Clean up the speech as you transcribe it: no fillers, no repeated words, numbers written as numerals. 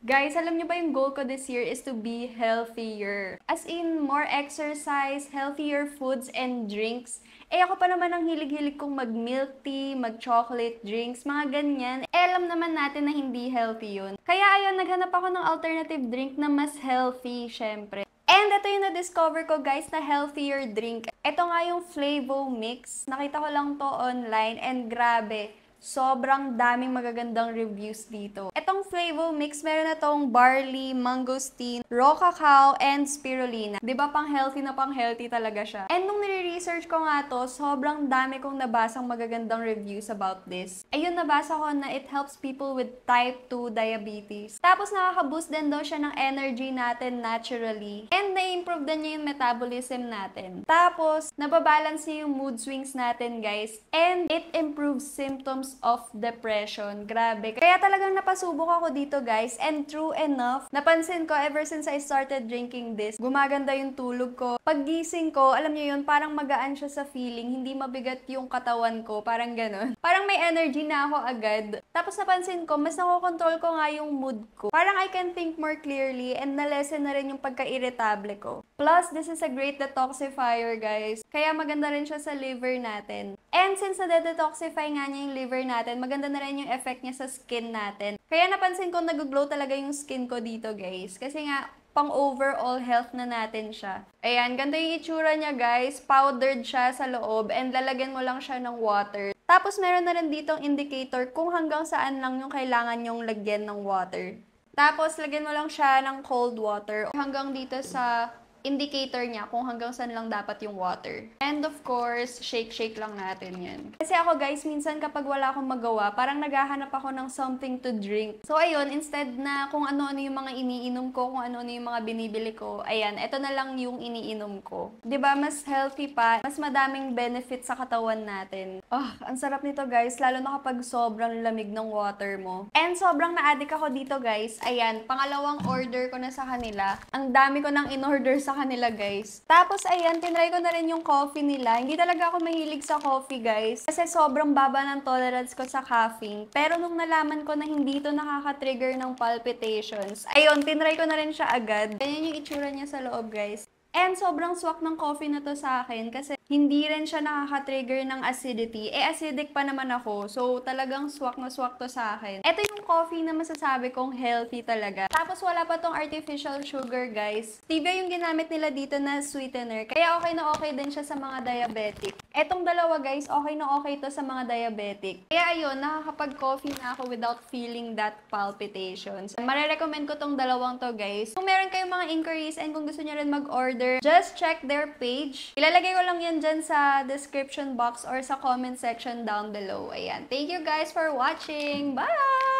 Guys, alam niyo ba yung goal ko this year is to be healthier. As in, more exercise, healthier foods and drinks. Eh ako pa naman ang hilig-hilig kong mag-milk tea, mag-chocolate drinks, mga ganyan. Eh alam naman natin na hindi healthy yun. Kaya ayun, naghanap ako ng alternative drink na mas healthy, syempre. And ito yung na-discover ko guys na healthier drink. Ito nga yung Flavo Mix. Nakita ko lang to online and grabe. Sobrang daming magagandang reviews dito. Itong Flavo Mix, meron na tong barley, mangosteen, raw cacao, and spirulina. Diba pang healthy na pang healthy talaga siya. And nung nire-research ko nga to, sobrang dami kong nabasang magagandang reviews about this. Ayun, nabasa ko na it helps people with type 2 diabetes. Tapos nakaka-boost din daw siya ng energy natin naturally. And na-improve din niya yung metabolism natin. Tapos, nababalance niya yung mood swings natin guys. And it improves symptoms of depression. Grabe. Kaya talagang napasubok ako dito guys. And true enough, napansin ko ever since I started drinking this, gumaganda yung tulog ko. Paggising ko, alam niyo yun, parang magaan siya sa feeling. Hindi mabigat yung katawan ko. Parang ganun. Parang may energy na ako agad. Tapos napansin ko, mas nakokontrol ko nga yung mood ko. Parang I can think more clearly and na-lessen na rin yung pagka-irritable ko. Plus, this is a great detoxifier guys. Kaya maganda rin siya sa liver natin. And since na-detoxify nga niya yung liver natin, maganda na rin yung effect niya sa skin natin. Kaya napansin ko nag-glow talaga yung skin ko dito guys. Kasi nga, pang overall health na natin siya. Ayan, ganda yung itsura niya guys. Powdered siya sa loob and lalagyan mo lang siya ng water. Tapos meron na rin ditong indicator kung hanggang saan lang yung kailangan yung lagyan ng water. Tapos lagyan mo lang siya ng cold water hanggang dito sa indicator niya kung hanggang saan lang dapat yung water. And of course, shake-shake lang natin yan. Kasi ako guys, minsan kapag wala akong magawa, parang naghahanap ako ng something to drink. So ayun, instead na kung ano-ano yung mga iniinom ko, kung ano-ano yung mga binibili ko, ayan, ito na lang yung iniinom ko. 'Di ba mas healthy pa, mas madaming benefits sa katawan natin. Ang sarap nito guys, lalo na kapag sobrang lamig ng water mo. And sobrang na-addict ako dito guys. Ayan, pangalawang order ko na sa kanila. Ang dami ko nang in-order sa kanila guys. Tapos ayan, tinry ko na rin yung coffee nila. Hindi talaga ako mahilig sa coffee guys. Kasi sobrang baba ng tolerance ko sa caffeine. Pero nung nalaman ko na hindi ito nakaka-trigger ng palpitations, ayun, tinry ko na rin siya agad. Ganyan yung itsura niya sa loob guys. And sobrang swak ng coffee na to sa akin kasi hindi rin siya nakaka-trigger ng acidity. Eh, acidic pa naman ako. So, talagang swak na swak to sa akin. Ito yung coffee na masasabi kong healthy talaga. Tapos, wala pa tong artificial sugar, guys. Stevia yung ginamit nila dito na sweetener. Kaya okay na okay din siya sa mga diabetic. Etong dalawa, guys, okay na okay to sa mga diabetic. Kaya ayun, nakakapag-coffee na ako without feeling that palpitations. Marerecommend ko tong dalawang to, guys. Kung meron kayong mga inquiries and kung gusto nyo rin mag-order, just check their page. Ilalagay ko lang yan dyan sa description box or sa comment section down below. Ayan. Thank you guys for watching. Bye!